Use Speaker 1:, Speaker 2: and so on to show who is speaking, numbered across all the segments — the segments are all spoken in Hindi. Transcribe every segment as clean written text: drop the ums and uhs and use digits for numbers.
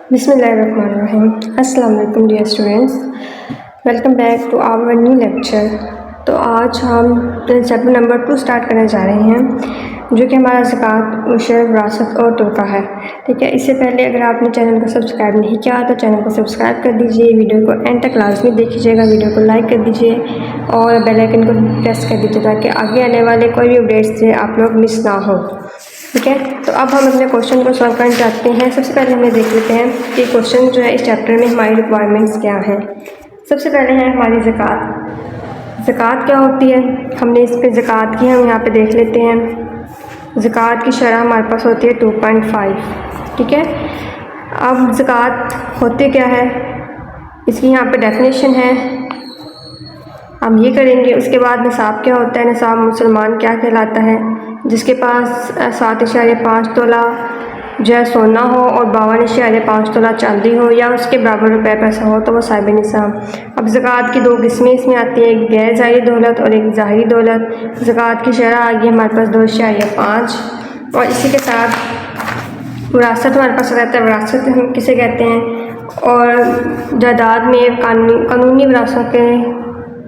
Speaker 1: बिस्मिल्लाहिर्रहमानिर्रहीम। अस्सलाम वालेकुम dear students, welcome back to our new lecture. तो आज हम चैप्टर नंबर 2 स्टार्ट करने जा रहे हैं, जो कि हमारा ज़कात, उशर, विरासत और तोहफ़ा है। ठीक है, इससे पहले अगर आपने चैनल को सब्सक्राइब नहीं किया तो चैनल को सब्सक्राइब कर दीजिए, वीडियो को एंड तक लाजमी देखिएगा, वीडियो को लाइक कर दीजिए और बेल आइकन को प्रेस कर दीजिए ताकि आगे आने वाले कोई भी अपडेट्स से आप लोग मिस ना हो। ठीक है, तो अब हम अपने क्वेश्चन को सॉल्व करना चाहते हैं। सबसे पहले हमें देख लेते हैं कि क्वेश्चन जो है इस चैप्टर में हमारी रिक्वायरमेंट्स क्या हैं। सबसे पहले है हमारी ज़कात। ज़कात क्या होती है, हमने इस पे ज़कात की हम यहाँ पे देख लेते हैं। ज़कात की शरह हमारे पास होती है 2.5। ठीक है, अब ज़कात होती क्या है, इसकी यहाँ पे डेफिनेशन है, हम ये करेंगे। उसके बाद निसाब क्या होता है, निसाब मुसलमान क्या कहलाता है, जिसके पास 7.5 तोला जो है सोना हो और 52.5 तोला चांदी हो या उसके बराबर रुपए पैसा हो तो वो साहिब निसाब। अब ज़कात की 2 किस्में इसमें आती है, एक गैर ज़ाहिरी दौलत और एक ज़ाहिरी दौलत। ज़कात की शरह आ गई हमारे पास 2.5 और इसी के साथ विरासत हमारे पास रहता है। विरासत हम किसे कहते हैं, और जायदाद में कानूनी विरासत के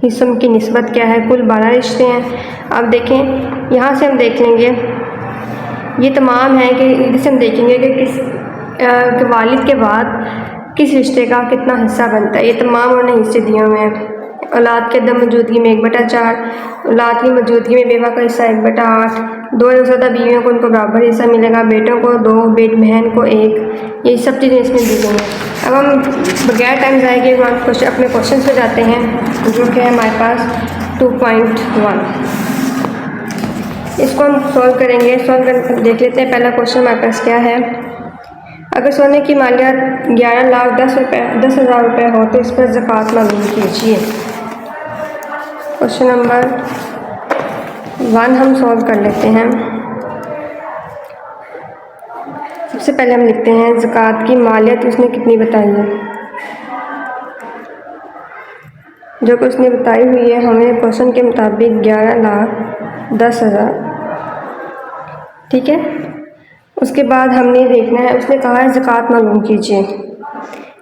Speaker 1: हिस्सों की निस्बत क्या है। कुल 12 रिश्ते हैं। अब देखें, यहाँ से हम देख लेंगे, ये तमाम है कि इसे हम देखेंगे कि किस वालिद के बाद किस रिश्ते का कितना हिस्सा बनता है। ये तमाम उन्होंने हिस्से दिए हुए हैं। औलाद के दम मौजूदगी में 1/4, औलाद की मौजूदगी में बेवा का हिस्सा 1/8, 2 या ज़्यादा बीवियों को उनको बराबर हिस्सा मिलेगा, बेटों को 2, बहन को 1। ये सब चीज़ें इसमें दी गई हैं। अब हम बगैर टाइम ज़ाया किए अपने क्वेश्चन पे जाते हैं, जो कि है हमारे पास 2.1। इसको हम सॉल्व करेंगे। सॉल्व कर देख लेते हैं। पहला क्वेश्चन हमारे पास क्या है, अगर सोने की मालियत 11,10,000 रुपये हो तो इस पर ज़कात मालूम कीजिए। क्वेश्चन नंबर 1 हम सॉल्व कर लेते हैं। सबसे पहले हम लिखते हैं ज़कात की मालियत उसने कितनी बताई है, जो कि उसने बताई हुई है हमें क्वेश्चन के मुताबिक 11,10,000। ठीक है, उसके बाद हमने देखना है, उसने कहा है ज़कात मालूम कीजिए।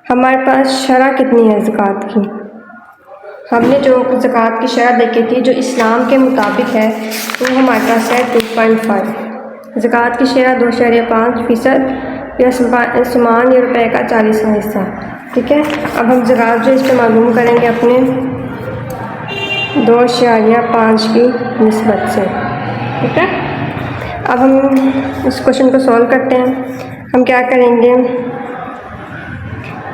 Speaker 1: हमारे पास शरह कितनी है ज़कात की, हमने जो ज़कात की शरह देखी थी जो इस्लाम के मुताबिक है वो हमारे पास है 2.5। ज़कात की शरह 2.5% या समान या रुपये का 40वां हिस्सा। ठीक है, अब हम ज़कात जो इस पर मालूम करेंगे अपने 2.5 की निस्बत से। ठीक है, अब हम इस क्वेश्चन को सॉल्व करते हैं। हम क्या करेंगे,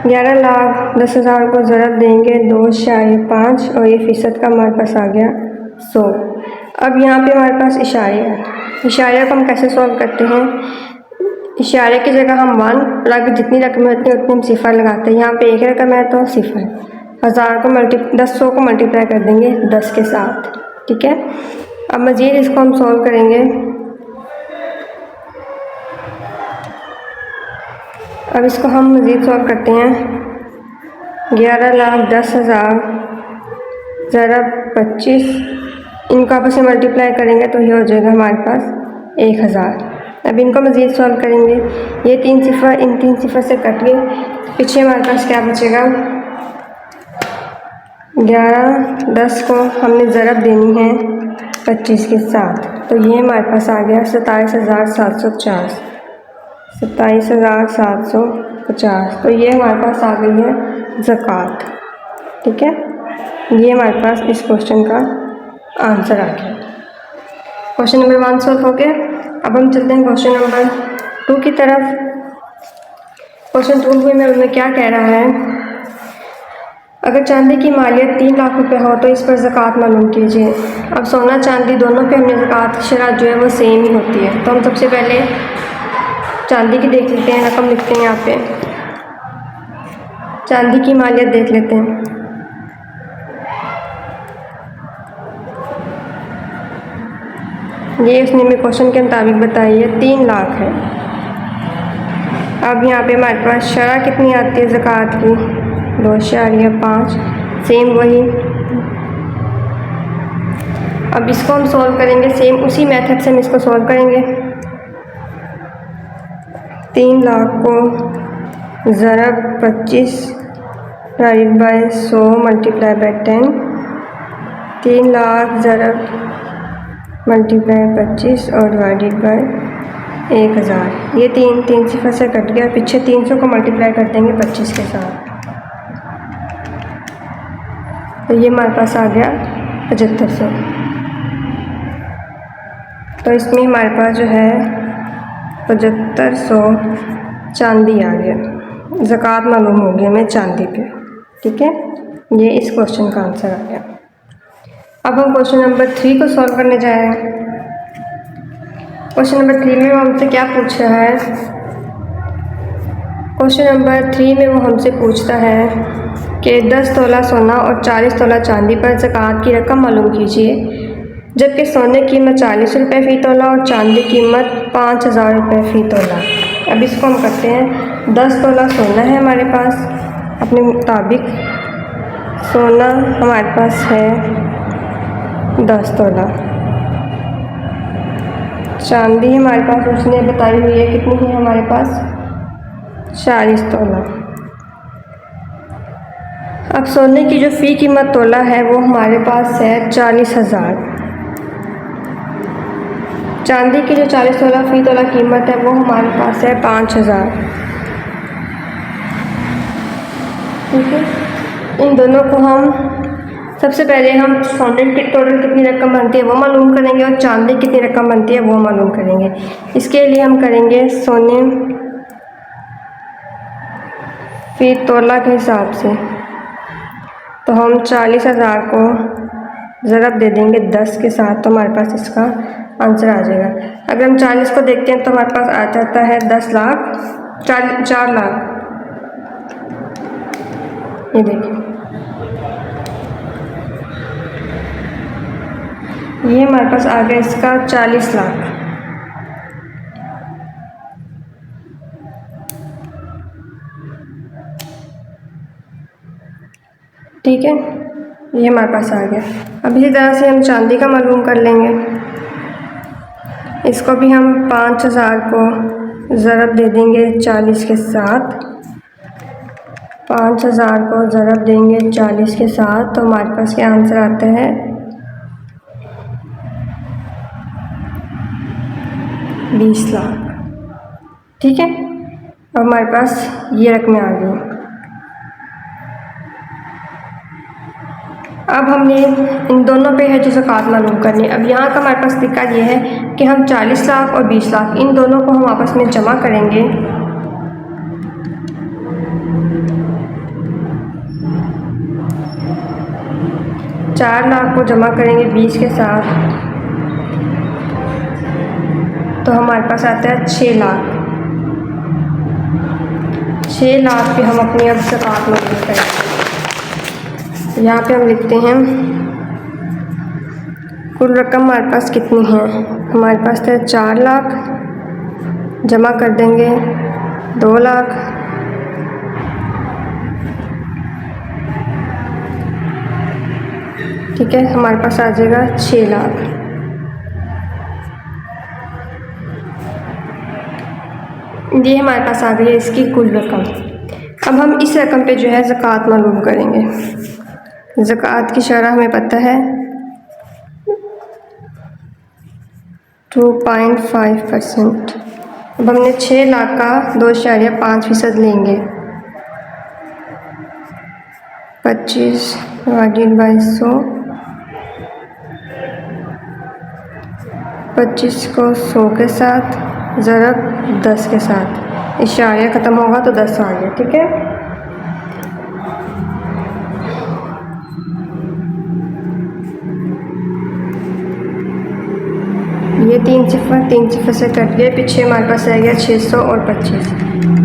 Speaker 1: 11,10,000 को ज़रब देंगे 2.5 और ये फ़ीसद का हमारे पास आ गया 100। अब यहाँ पे हमारे पास इशारे को हम कैसे सॉल्व करते हैं, इशारे की जगह हम 1 और जितनी रकम होती है उतनी हम सिफर लगाते हैं। यहाँ पे 1 रकम है तो सिफर, 100 को मल्टीप्लाई कर देंगे 10 के साथ। ठीक है, अब मज़ीद इसको हम सॉल्व करेंगे। अब इसको हम मज़ीद सॉल्व करते हैं। 11,10,000 ज़रब 25, इनको आपस में मल्टीप्लाई करेंगे तो ये हो जाएगा हमारे पास 1,000। अब इनको मज़ीद सॉल्व करेंगे, ये 3 सिफर इन 3 सिफर से कट गए, पीछे हमारे पास क्या बचेगा, 11,10 को हमने ज़रब देनी है 25 के साथ, तो ये हमारे पास आ गया 27,750। 27,750, तो ये हमारे पास आ गई है ज़कात। ठीक है, ये हमारे पास इस क्वेश्चन का आंसर आ गया। क्वेश्चन नंबर 1 सॉल्व हो गया। अब हम चलते हैं क्वेश्चन नंबर 2 की तरफ। क्वेश्चन 2 में हमें क्या कह रहा है, अगर चांदी की मालियत 3 लाख रुपए हो तो इस पर ज़कात मालूम कीजिए। अब सोना चांदी दोनों पे हमने ज़कात की शरह जो है वो सेम ही होती है, तो हम सबसे पहले चांदी की देख लेते हैं, रकम लिखते हैं। यहाँ पे चांदी की मालियत देख लेते हैं। ये उसने हमें क्वेश्चन के मुताबिक बताई है 3 लाख है। अब यहाँ पे हमारे पास शरह कितनी आती है ज़कात की, 2.5, सेम वही। अब इसको हम सॉल्व करेंगे सेम उसी मेथड से हम इसको सॉल्व करेंगे। 3 लाख को ज़रब 25 divided by 100 multiply by 10, 3 lakh ज़रब मल्टीप्लाई 25 और डिवाइडेड बाय 1000। ये 3 सिफर से कट गया, पीछे 300 को मल्टीप्लाई कर देंगे 25 के साथ, तो ये हमारे पास आ गया 7500। तो इसमें हमारे पास जो है 7500 चांदी आ गया, ज़कात मालूम हो गया हमें चांदी पे। ठीक है, ये इस क्वेश्चन का आंसर आ गया। अब हम क्वेश्चन नंबर 3 को सॉल्व करने जा रहे हैं। क्वेश्चन नंबर 3 में वो हमसे क्या पूछ रहा है? क्वेश्चन नंबर 3 में वो हमसे पूछता है कि 10 तोला सोना और 40 तोला चांदी पर ज़कात की रकम मालूम कीजिए, जबकि सोने की कीमत 40 रुपये फ़ी तोला और चांदी की कीमत 5000 रुपये फ़ी तोला। अब इसको हम करते हैं, 10 तोला सोना है हमारे पास, अपने मुताबिक सोना हमारे पास है 10 तोला, चांदी हमारे पास उसने बताई हुई है कितनी है हमारे पास 40 तोला। अब सोने की जो फ़ी कीमत तोला है वो हमारे पास है 40,000। चांदी की जो 40 तोला फ़ी तोला कीमत है वो हमारे पास है 5000। ठीक है, इन दोनों को हम सबसे पहले हम सोने की टोटल कितनी रकम बनती है वो मालूम करेंगे और चांदी कितनी रकम बनती है वो मालूम करेंगे। इसके लिए हम करेंगे सोने फ़ी तोला के हिसाब से, तो हम 40,000 को ज़रब दे देंगे 10 के साथ, तो हमारे पास इसका आंसर आ जाएगा। अगर हम 40 को देखते हैं तो हमारे पास आ जाता है 10 लाख 4 लाख। ये देखिए, ये हमारे पास आ गया इसका 40 लाख। ठीक है, ये हमारे पास आ गया। अब इसी तरह से हम चांदी का मालूम कर लेंगे। इसको भी हम 5000 को ज़रब दे देंगे 40 के साथ, 5000 को ज़रब देंगे 40 के साथ, तो हमारे पास क्या आंसर आता है 20 लाख। ठीक है, अब हमारे पास ये रकमें आ गई। अब हमने इन दोनों पे है जो ज़कात मालूम करनी है। अब यहाँ का हमारे पास तरीका ये है कि हम 40 लाख और 20 लाख इन दोनों को हम आपस में जमा करेंगे। चार लाख को जमा करेंगे 20 के साथ, तो हमारे पास आता है 6 लाख। 6 लाख पे हम अपनी अब ज़कात मालूम करेंगे। यहाँ पे हम लिखते हैं कुल रकम हमारे पास कितनी है। हमारे पास है 4 लाख, जमा कर देंगे 2 लाख, ठीक है, हमारे पास आ जाएगा 6 लाख। ये हमारे पास आ गई है इसकी कुल रकम। अब हम इस रकम पे जो है ज़कात मालूम करेंगे। ज़कात की शरह हमें पता है 2.5%। अब हमने 6 लाख का 2.5% लेंगे, 25 डिवाइडेड बाई 100, 25 को 100 के साथ ज़रब 10 के साथ, इशारिया ख़त्म होगा तो 10 आ गया। ठीक है, ये 3 सिफर से कट गए, पीछे हमारे पास आ गया 600 और 25।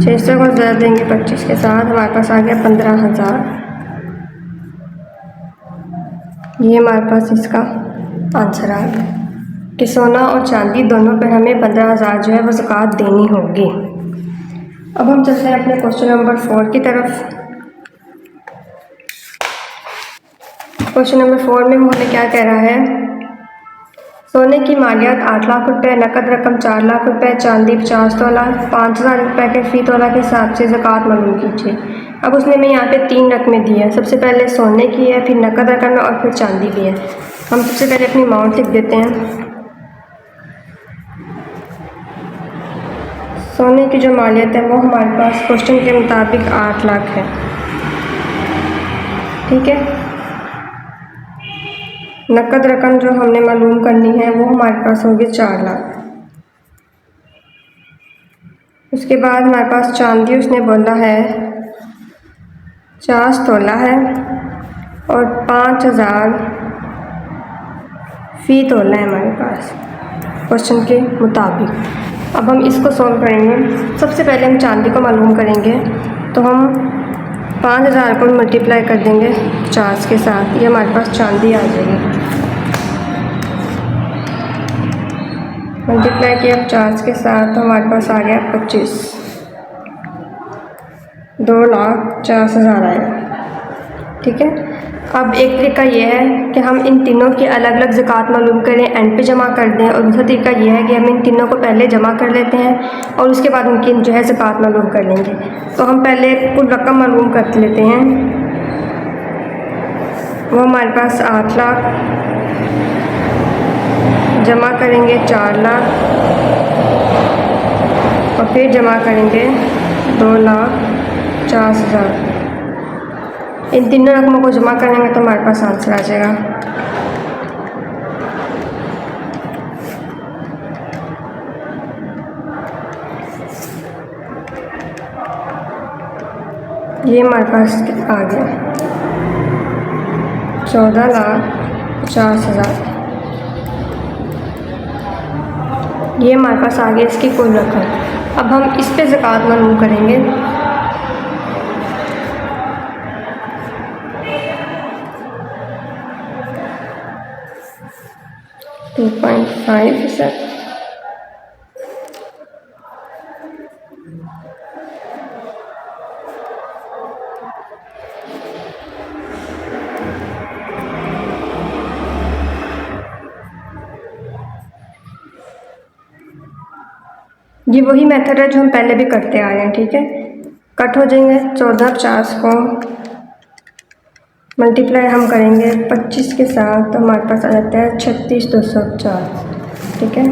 Speaker 1: 600 को ज़रब देंगे 25 के साथ, हमारे पास आ गया 15,000। ये हमारे पास इसका आंसर आ गया कि सोना और चांदी दोनों पर हमें 15,000 जो है वो ज़कात देनी होगी। अब हम चलते हैं अपने क्वेश्चन नंबर 4 की तरफ। क्वेश्चन नंबर 4 में वो हमें क्या कह रहा है, सोने की मालियत 8 लाख रुपए, नकद रकम 4 लाख रुपए, चांदी 50 तोला, 5,000 रुपये के फ़ी तोला के हिसाब से ज़कात मालूम कीजिए। अब उसने में यहाँ पे 3 रकमें दी है। सबसे पहले सोने की है, फिर नकद रकम है और फिर चांदी भी है। हम सबसे पहले अपनी अमाउंट लिख देते हैं। सोने की जो मालियत है वो हमारे पास क्वेश्चन के मुताबिक 8 लाख है, ठीक है। नकद रकम जो हमने मालूम करनी है वो हमारे पास होगी 4 लाख। उसके बाद हमारे पास चांदी उसने बोला है 50 तोला है और 5,000 फ़ी तोला है हमारे पास क्वेश्चन के मुताबिक। अब हम इसको सॉल्व करेंगे। सबसे पहले हम चांदी को मालूम करेंगे, तो हम 5,000 को मल्टीप्लाई कर देंगे 50 के साथ, ये हमारे पास चांदी आ जाएगी। मल्टीप्लाई किया 50 के साथ तो हमारे पास आ गया 25, 2,40,000 आएगा, ठीक है। अब एक तरीका ये है कि हम इन तीनों की अलग अलग ज़कात मालूम करें, एंड पे जमा कर दें, और दूसरा तरीका ये है कि हम इन तीनों को पहले जमा कर लेते हैं और उसके बाद उनकी जो है ज़कात मालूम कर लेंगे। तो हम पहले कुल रकम मालूम कर लेते हैं। वो हमारे पास 8 लाख, जमा करेंगे 4 लाख और फिर जमा करेंगे 2,40,000। इन तीनों रकमों को जमा करेंगे तो हमारे पास आंसर आ जाएगा। ये हमारे पास आ गया 14,50,000। ये हमारे पास आ गया इसकी कुल रकम। अब हम इस पे ज़कात मालूम करेंगे। टू 2.5%। ये वही मेथड है जो हम पहले भी करते आ रहे हैं, ठीक है। कट हो जाएंगे। 14,50 को मल्टीप्लाई हम करेंगे 25 के साथ तो हमारे पास आ जाता है 36,250, ठीक है।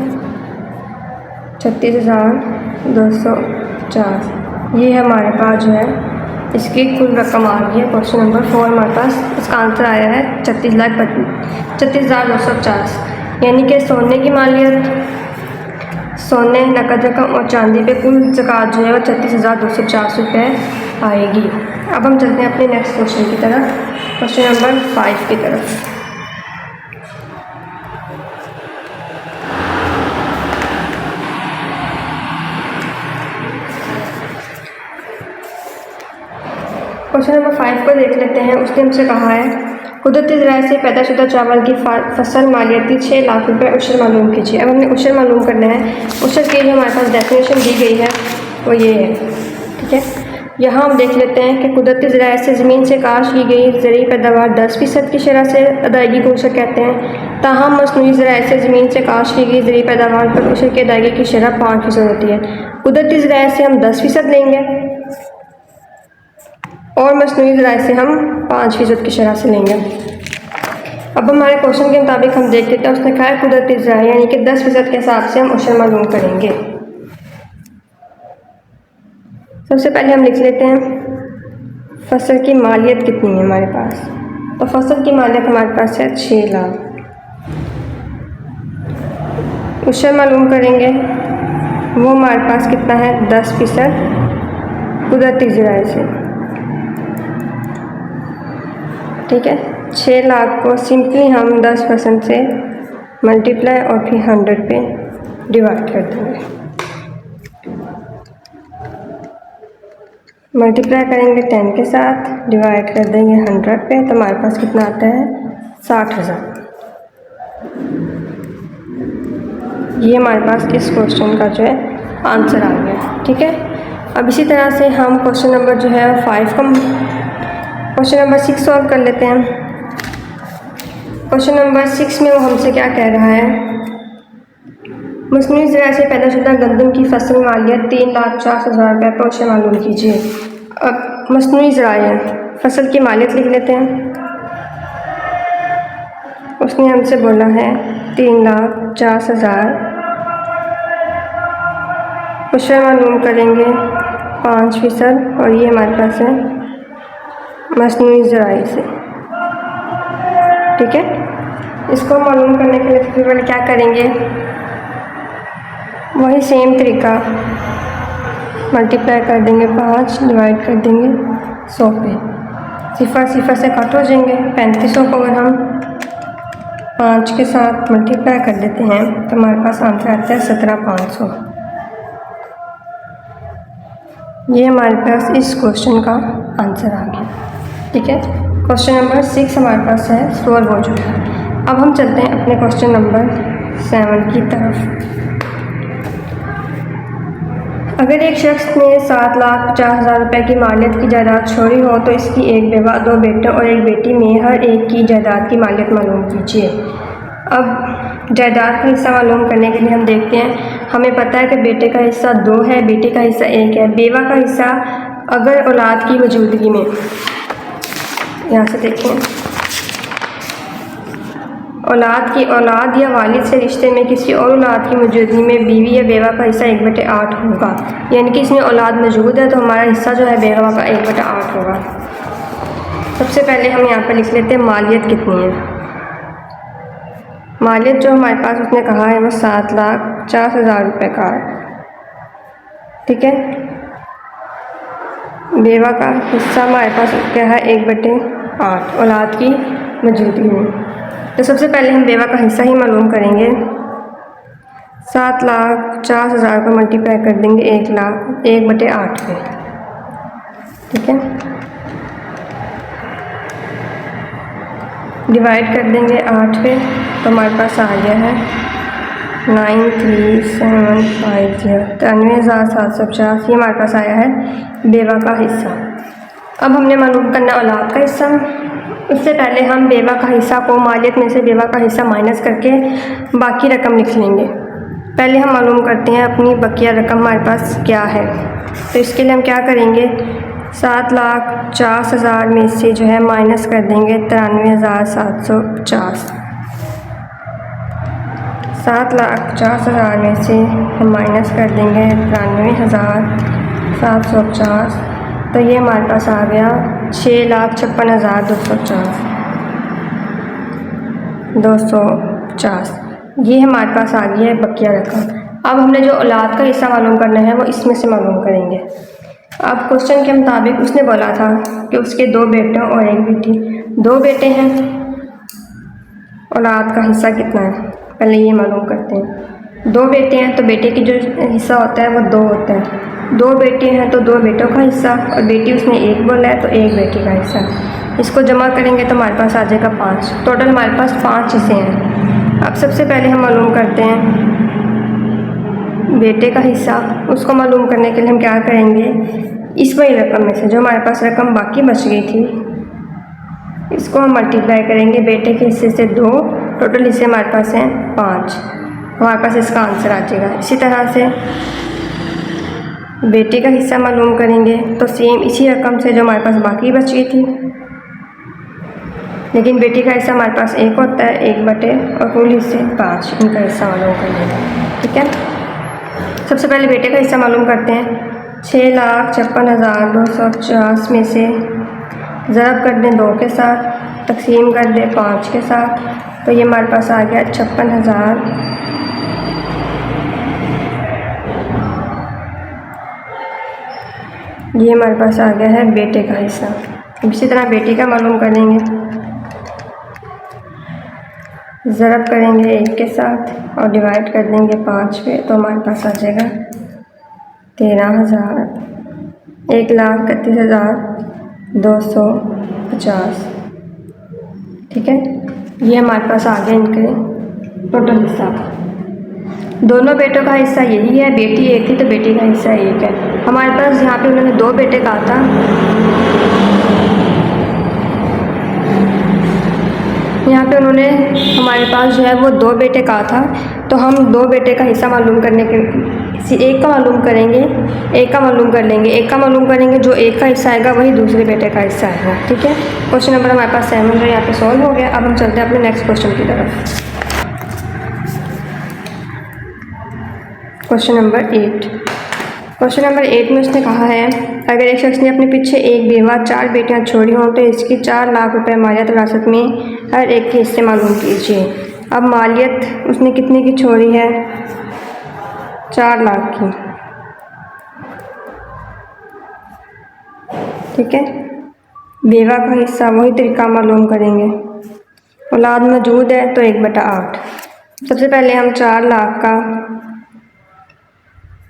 Speaker 1: 36,250 ये हमारे पास जो है इसकी कुल रकम आ गई है। क्वेश्चन नंबर 4 हमारे पास इसका आंसर आया है 36,250, यानी कि सोने की मालियत, सोने, नकद रकम और चांदी पे कुल ज़कात जो है वो 36,250 रुपये आएगी। अब हम चलते हैं अपने नेक्स्ट क्वेश्चन की तरफ, क्वेश्चन नंबर 5 की तरफ। क्वेश्चन नंबर 5 को देख लेते हैं। उसने हमसे कहा है कुदरती ज़राए से पैदाशुदा चावल की फसल मालियती 6 लाख रुपए उशर मालूम कीजिए। अब हमने उशर मालूम करना है। उशर की जो हमारे पास डेफिनेशन दी गई है वो ये है, ठीक है। यहाँ हम देख लेते हैं कि कुदरती ज़राए से ज़मीन से काश की गई ज़रूरी पैदावार 10% की शरह से अदायगी को उशर कहते हैं। ताहम मसनूई ज़राए से ज़मीन से काश की गई ज़रूरी पैदावार पर उशर की अदायगी की शरह 5% होती है। कुदरती ज़राए से हम 10% लेंगे और मसनूई ज़राए से हम 5% की शरह से लेंगे। अब हमारे क्वेश्चन के मुताबिक हम देख लेते हैं। उसने कहा है कुदरती ज़राए यानी कि 10% के हिसाब से हम उशर मालूम करेंगे। सबसे पहले हम लिख लेते हैं फसल की मालियत कितनी है हमारे पास। तो फसल की मालियत हमारे पास है 6 लाख। उशर मालूम करेंगे, वो हमारे पास कितना है 10% कुदरती ज़राए से, ठीक है। 6 लाख को सिंपली हम 10% से मल्टीप्लाई और फिर 100 पे डिवाइड कर देंगे। मल्टीप्लाई करेंगे 10 के साथ, डिवाइड कर देंगे 100 पे, तो हमारे पास कितना आता है 60,000। ये हमारे पास इस क्वेश्चन का जो है आंसर आ गया, ठीक है। अब इसी तरह से हम क्वेश्चन नंबर जो है 5 का क्वेश्चन नंबर 6 सॉल्व कर लेते हैं। क्वेश्चन नंबर 6 में वो हमसे क्या कह रहा है मसनूई ज़राए से पैदा शुदा गंदम की फसल में मालियत 3,40,000 रुपये पर उसे मालूम कीजिए। अब मसनूई ज़राए फसल की मालियत लिख लेते हैं। उसने हमसे बोला है 3,40,000, उसे मालूम करेंगे 5%, और ये हमारे पास है मसनूई ज़राए से। ठीक है, इसको मालूम करने के लिए सबसे पहले क्या करेंगे, वही सेम तरीका मल्टीप्लाई कर देंगे 5, डिवाइड कर देंगे 100 पे। सिफर सिफर से कट हो जाएंगे। 3500 को अगर हम 5 के साथ मल्टीप्लाई कर देते हैं तो हमारे पास आंसर आता है 17,500। ये हमारे पास इस क्वेश्चन का आंसर आ गया। ठीक है, क्वेश्चन नंबर 6 हमारे पास है, सॉल्व हो चुका है। अब हम चलते हैं अपने क्वेश्चन नंबर 7 की तरफ। अगर एक शख्स ने 7,50,000 रुपये की मालियत की जायदाद छोड़ी हो तो इसकी एक बेवा, 2 बेटे और 1 बेटी में हर एक की जायदाद की मालियत मालूम कीजिए। अब जायदाद का हिस्सा मालूम करने के लिए हम देखते हैं, हमें पता है कि बेटे का हिस्सा 2 है, बेटी का हिस्सा 1 है। बेवा का हिस्सा अगर औलाद की मौजूदगी में, यहाँ से देखें, औलाद या वालिद से रिश्ते में किसी और औलाद की मौजूदगी में बीवी या बेवा का हिस्सा 1/8 होगा। यानी कि इसमें औलाद मौजूद है तो हमारा हिस्सा जो है बेवा का 1/8 होगा। सबसे पहले हम यहाँ पर लिख लेते हैं मालियत कितनी है। मालियत जो हमारे पास उसने कहा है वो 7,50,000 रुपये का है। ठीक है, बेवा का हिस्सा हमारे पास क्या है 1/8 औलाद की मौजूदगी में। तो सबसे पहले हम बेवा का हिस्सा ही मालूम करेंगे। 7,50,000 को मल्टीप्लाई कर देंगे 1/8 पे। ठीक है, डिवाइड कर देंगे 8 पे तो हमारे पास आ गया है 93,750, 93,750। ये हमारे पास आया है बेवा का हिस्सा। अब हमने मालूम करना औलाद का हिस्सा। उससे पहले हम बेवा का हिस्सा को मालियत में से बेवा का हिस्सा माइनस करके बाकी रकम लिख लेंगे। पहले हम मालूम करते हैं अपनी बकिया रकम हमारे पास क्या है। तो इसके लिए हम क्या करेंगे, 7,50,000 में से जो है माइनस कर देंगे 93,750। 7,50,000 में से हम माइनस कर देंगे 93,750, तो ये हमारे पास आ गया 6,56,250। ये हमारे पास आ गई है बकिया रकम। अब हमने जो औलाद का हिस्सा मालूम करना है वो इसमें से मालूम करेंगे। अब क्वेश्चन के मुताबिक उसने बोला था कि उसके 2 बेटे और 1 बेटी। 2 बेटे हैं, औलाद का हिस्सा कितना है पहले ये मालूम करते हैं। 2 बेटे हैं तो बेटे की जो हिस्सा होता है वो 2 होता है। 2 बेटे हैं तो 2 बेटों का हिस्सा, और बेटी उसने 1 बोला है तो 1 बेटी का हिस्सा। इसको जमा करेंगे तो हमारे पास आ जाएगा 5। टोटल हमारे पास 5 हिस्से हैं। अब सबसे पहले हम मालूम करते हैं बेटे का हिस्सा। उसको मालूम करने के लिए हम क्या करेंगे, इस वही रकम में से जो हमारे पास रकम बाकी बच गई थी इसको हम मल्टीप्लाई करेंगे बेटे के हिस्से से 2। टोटल हिस्से हमारे पास हैं 5, हमारे पास इसका आंसर आ जाएगा। इसी तरह से बेटे का हिस्सा मालूम करेंगे तो सेम इसी रकम से जो हमारे पास बाकी बच गई थी, लेकिन बेटी का हिस्सा हमारे पास 1 होता है, 1 और कुल हिस्से 5, इनका हिस्सा मालूम करेंगे। ठीक है, सबसे पहले बेटे का हिस्सा मालूम करते हैं। 6,56,250 में से ज़रब कर दें 2 के साथ, तकसीम कर दें 5 के साथ, तो ये हमारे पास आ गया 56,000। ये हमारे पास आ गया है बेटे का हिस्सा। इसी तरह बेटी का मालूम करेंगे, ज़रब करेंगे 1 के साथ और डिवाइड कर देंगे 5 पे, तो हमारे पास आ जाएगा 13,000, 1,31,250। ठीक है, ये हमारे पास आ गया इनके टोटल हिस्सा। दोनों बेटों का हिस्सा यही है, बेटी 1 थी तो बेटी का हिस्सा 1 है। हमारे पास यहाँ पे उन्होंने 2 बेटे कहा था, यहाँ पे उन्होंने हमारे पास जो है वो 2 बेटे कहा था, तो हम 2 बेटे का हिस्सा मालूम करने के एक का मालूम करेंगे, एक का मालूम कर लेंगे, एक का मालूम करेंगे, जो एक का हिस्सा आएगा वही दूसरे बेटे का हिस्सा आएगा। ठीक है, क्वेश्चन नंबर हमारे पास 7 है, यहाँ पे सॉल्व हो गया। अब हम चलते हैं अपने नेक्स्ट क्वेश्चन की तरफ। Question number 8। क्वेश्चन नंबर 8 में उसने कहा है, अगर एक शख्स ने अपने पीछे एक बेवा 4 बेटियां छोड़ी हों तो इसकी 4 लाख रुपए मालियत विरासत में हर एक के हिस्से मालूम कीजिए। अब मालियत उसने कितने की छोड़ी है? 4 लाख की। ठीक है, बेवा का हिस्सा वही तरीका मालूम करेंगे। औलाद मौजूद है तो 1/8। सबसे पहले हम 4 लाख का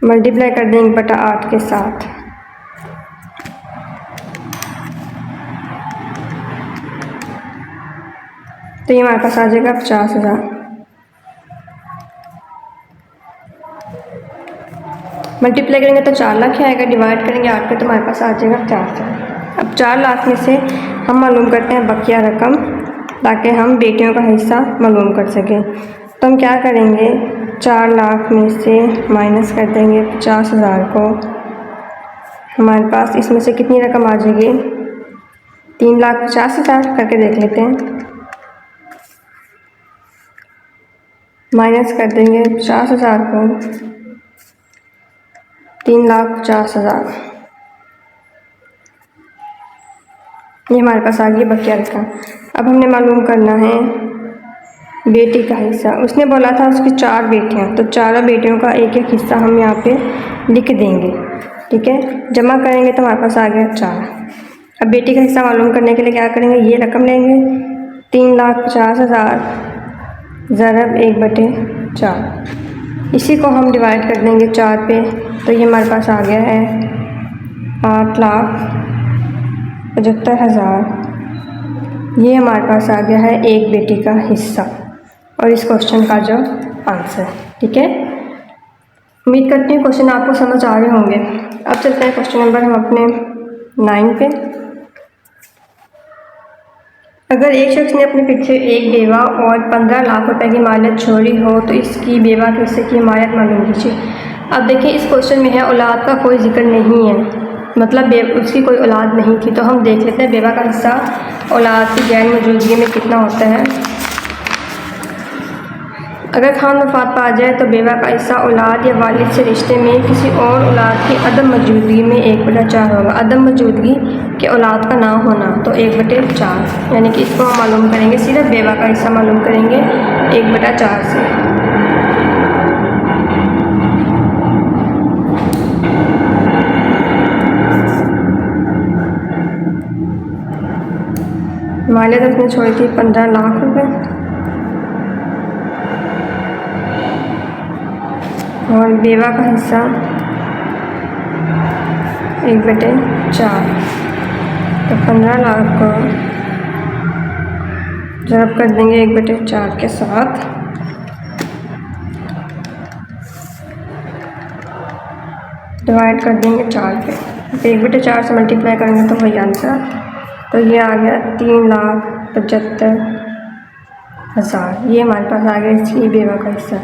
Speaker 1: मल्टीप्लाई कर देंगे 1/8 के साथ। तो ये हमारे पास आ जाएगा 50,000। मल्टीप्लाई करेंगे तो 4 लाख ही आएगा, डिवाइड करेंगे 8 पे तो हमारे पास आ जाएगा 400। अब 4 लाख में से हम मालूम करते हैं बकिया रकम, ताकि हम बेटियों का हिस्सा मालूम कर सकें। तो हम क्या करेंगे, 4 लाख में से माइनस कर देंगे 50,000 को। हमारे पास इसमें से कितनी रकम आ जाएगी? 3,50,000 करके देख लेते हैं। माइनस कर देंगे 50,000 को, 3,50,000। ये हमारे पास आ गई बकिया रकम। अब हमने मालूम करना है बेटी का हिस्सा। उसने बोला था उसकी 4 बेटियां, तो चारों बेटियों का एक एक हिस्सा हम यहाँ पे लिख देंगे। ठीक है, जमा करेंगे तो हमारे पास आ गया 4। अब बेटी का हिस्सा मालूम करने के लिए क्या करेंगे, ये रकम लेंगे 3,50,000 ज़रब 1/4। इसी को हम डिवाइड कर देंगे 4 पे, तो ये हमारे पास आ गया है 8,75,000। ये हमारे पास आ गया है एक बेटी का हिस्सा और इस क्वेश्चन का जो आंसर। ठीक है, उम्मीद करती हूँ क्वेश्चन आपको समझ आ रहे होंगे। अब चलते हैं क्वेश्चन नंबर हम अपने 9 पे। अगर एक शख्स ने अपने पीछे एक बेवा और 15 लाख रुपए की मालियत छोड़ी हो तो इसकी बेवा के हिस्से की मालियत मालूम कीजिए। अब देखिए, इस क्वेश्चन में है औलाद का कोई जिक्र नहीं है, मतलब उसकी कोई औलाद नहीं थी। तो हम देख लेते हैं बेवा का हिस्सा औलाद की गैर मौजूदगी में कितना होता है। अगर खान वफात पा जाए तो बेवा का हिस्सा औलाद या वालिद से रिश्ते में किसी और औलाद की अदम मौजूदगी में 1/4 होगा। अदम मौजूदगी के औलाद का ना होना तो 1/4, यानी कि इसको हम मालूम करेंगे, सिर्फ बेवा का हिस्सा मालूम करेंगे 1/4 से। मालियत उसने छोड़ी थी 15 लाख रुपए और बेवा का हिस्सा 1/4। तो 15 लाख को जब कर देंगे 1/4 के साथ, डिवाइड कर देंगे 4 पे। 1/4 से मल्टीप्लाई करेंगे तो वही आंसर। तो ये आ गया 3,75,000। ये हमारे पास आ गया इसकी बेवा का हिस्सा।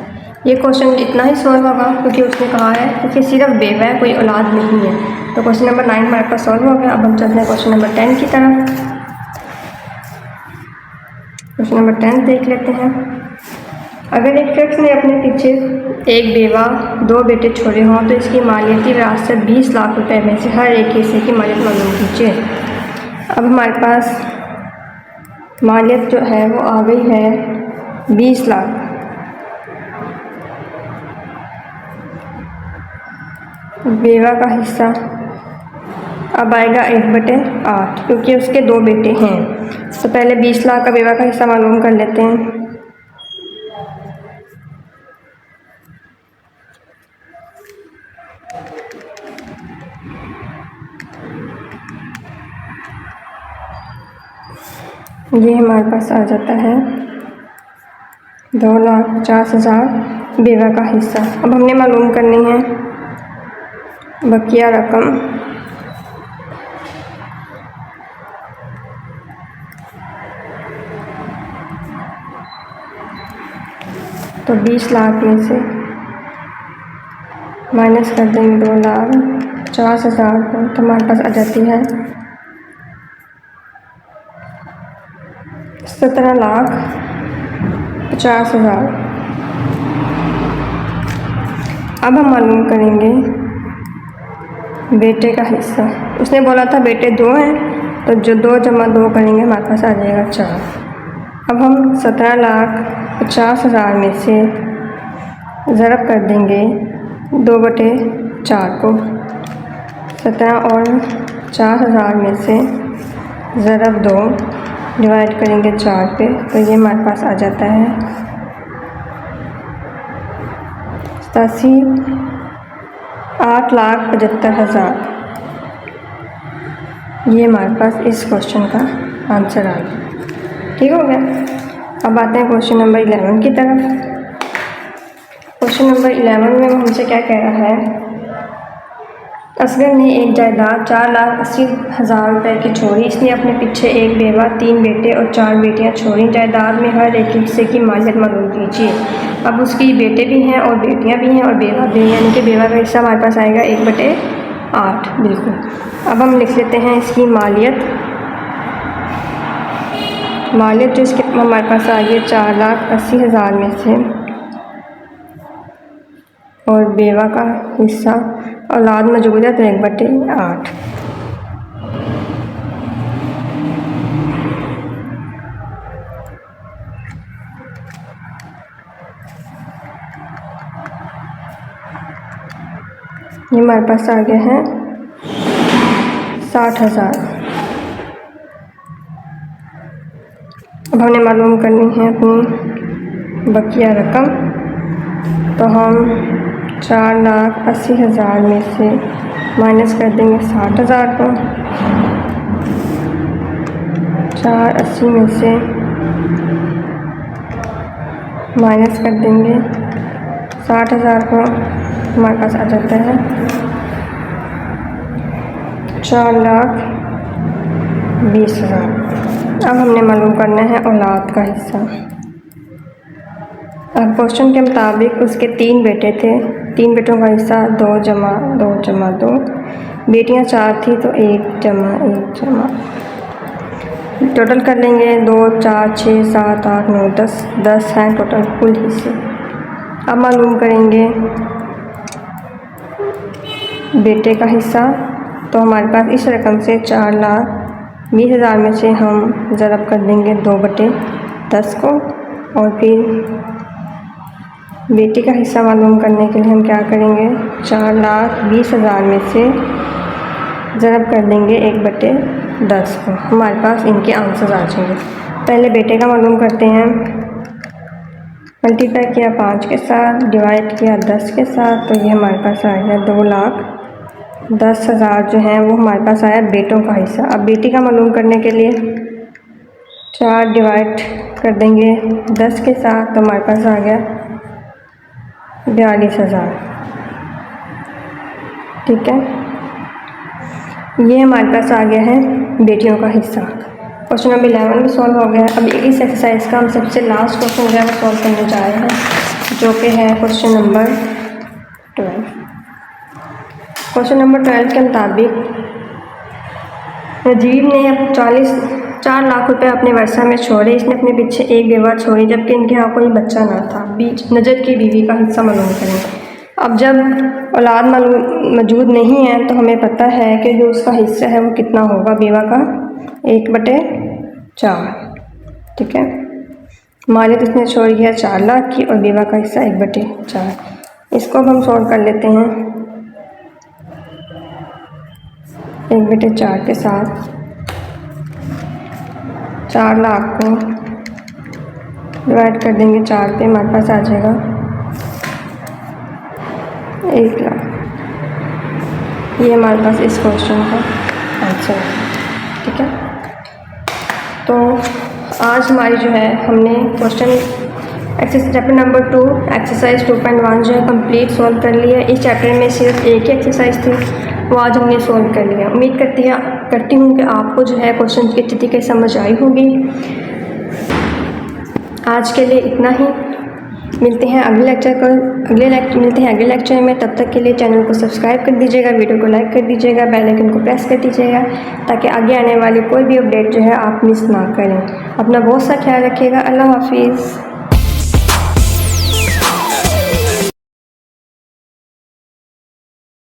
Speaker 1: ये क्वेश्चन इतना ही सॉल्व होगा क्योंकि उसने कहा है क्योंकि सिर्फ बेवा है, कोई औलाद नहीं है। तो क्वेश्चन नंबर 9 हमारे पास सॉल्व हो गया। अब हम चलते हैं क्वेश्चन नंबर 10 की तरफ। क्वेश्चन नंबर 10 देख लेते हैं। अगर एक शख्स ने अपने पीछे एक बेवा 2 बेटे छोड़े हों तो इसकी मालियती विरासत 20 लाख रुपए में से हर एक हिस्से की मालियत मालूम कीजिए। अब हमारे पास मालियत जो है वो आ गई है 20 लाख। बेवा का हिस्सा अब आएगा 1/8 क्योंकि उसके 2 बेटे हैं। तो पहले 20 लाख का बेवा का हिस्सा मालूम कर लेते हैं। ये हमारे पास आ जाता है 2,50,000 बेवा का हिस्सा। अब हमने मालूम करनी है बकिया रकम। तो 20 लाख में से माइनस कर देंगे 2,50,000 को, तो हमारे पास आ जाती है 17,50,000। अब हम मालूम करेंगे बेटे का हिस्सा। उसने बोला था बेटे 2 हैं, तो जो 2 जमा 2 करेंगे हमारे पास आ जाएगा 4। अब हम 17,50,000 में से ज़रब कर देंगे 2/4 को। 17 और 50,000 में से ज़रब 2 डिवाइड करेंगे 4 पे, तो ये हमारे पास आ जाता है 8,75,000। ये हमारे पास इस क्वेश्चन का आंसर आ गया। ठीक हो गया। अब आते हैं क्वेश्चन नंबर 11 की तरफ। क्वेश्चन नंबर 11 में हमसे क्या कह रहा है, असगर ने एक जायदाद 4,80,000 रुपये की छोड़ी। इसने अपने पीछे एक बेवा, 3 बेटे और 4 बेटियां छोड़ी। जायदाद में हर एक हिस्से की मालियत मालूम कीजिए। अब उसकी बेटे भी हैं और बेटियां भी हैं और बेवा भी हैं, यानी कि बेवा का हिस्सा हमारे पास आएगा 1/8। बिल्कुल। अब हम लिख लेते हैं इसकी मालियत जो इसके हमारे पास आ गई 4,80,000 में से, और बेवा का हिस्सा औलाद मौजूद है तो 1/8। ये हमारे पास आ गया है 60,000। अब हमने मालूम करनी है अपनी बकिया रकम, तो हम 4,80,000 में से माइनस कर देंगे 60,000 को। 480 में से माइनस कर देंगे 60,000 को, हमारे पास आ जाता है 4,20,000। अब हमने मालूम करना है औलाद का हिस्सा। अब क्वेश्चन के मुताबिक उसके 3 बेटे थे, 3 बेटों का हिस्सा 2 जमा 2 जमा 2। बेटियां 4 थी तो 1 जमा 1 जमा। टोटल कर लेंगे 2, 4, 6, 7, 8, 9, 10 हैं टोटल कुल हिस्से। अब मालूम करेंगे बेटे का हिस्सा, तो हमारे पास इस रकम से 4,20,000 में से हम ज़रब कर देंगे 2/10 को, और फिर बेटी का हिस्सा मालूम करने के लिए हम क्या करेंगे, 4,20,000 में से ज़रब कर देंगे 1/10 को। हमारे पास इनके आंसर आ जाएंगे। पहले बेटे का मालूम करते हैं। मल्टीप्लाई किया 5 के साथ, डिवाइड किया 10 के साथ, तो ये हमारे पास आ गया 2,10,000 जो है वो हमारे पास आया बेटों का हिस्सा। अब बेटी का मालूम करने के लिए 4 डिवाइड कर देंगे 10 के साथ, तो हमारे पास आ गया 42,000। ठीक है, ये हमारे पास आ गया है बेटियों का हिस्सा। क्वेश्चन नंबर 11 भी सॉल्व हो गया है। अब इस एक्सरसाइज का हम सबसे लास्ट क्वेश्चन जो है वो सॉल्व करने जा रहे हैं, जो कि है क्वेश्चन नंबर 12। क्वेश्चन नंबर 12 के मुताबिक नजीब ने 4 लाख रुपए अपने वर्षा में छोड़े। इसने अपने पीछे एक बेवा छोड़ी, जबकि इनके यहाँ कोई बच्चा ना था। नजर की बीवी का हिस्सा मालूम करें। अब जब औलाद मौजूद नहीं है तो हमें पता है कि जो उसका हिस्सा है वो कितना होगा, बेवा का 1/4। ठीक है, मालियत इसने छोड़ दिया 4 लाख की और बेवा का हिस्सा 1/4। इसको अब हम सॉल्व कर लेते हैं। 1/4 के साथ 4 लाख को डिवाइड कर देंगे 4 पे, हमारे पास आ जाएगा 1 लाख। ये हमारे पास इस क्वेश्चन का आंसर है। ठीक है, तो आज हमारी जो है हमने क्वेश्चन चैप्टर नंबर 2 एक्सरसाइज 2.1 जो है कंप्लीट सॉल्व कर लिया। इस चैप्टर में सिर्फ एक ही एक्सरसाइज थी, वो आज हमने सॉल्व कर लिया। उम्मीद करती हूँ कि आपको जो है क्वेश्चन की तरीके समझ आई होगी। आज के लिए इतना ही। मिलते हैं अगले लेक्चर में। तब तक के लिए चैनल को सब्सक्राइब कर दीजिएगा, वीडियो को लाइक कर दीजिएगा, बेल आइकन को प्रेस कर दीजिएगा ताकि आगे आने वाली कोई भी अपडेट जो है आप मिस ना करें। अपना बहुत सा ख्याल रखिएगा। अल्लाह हाफिज़।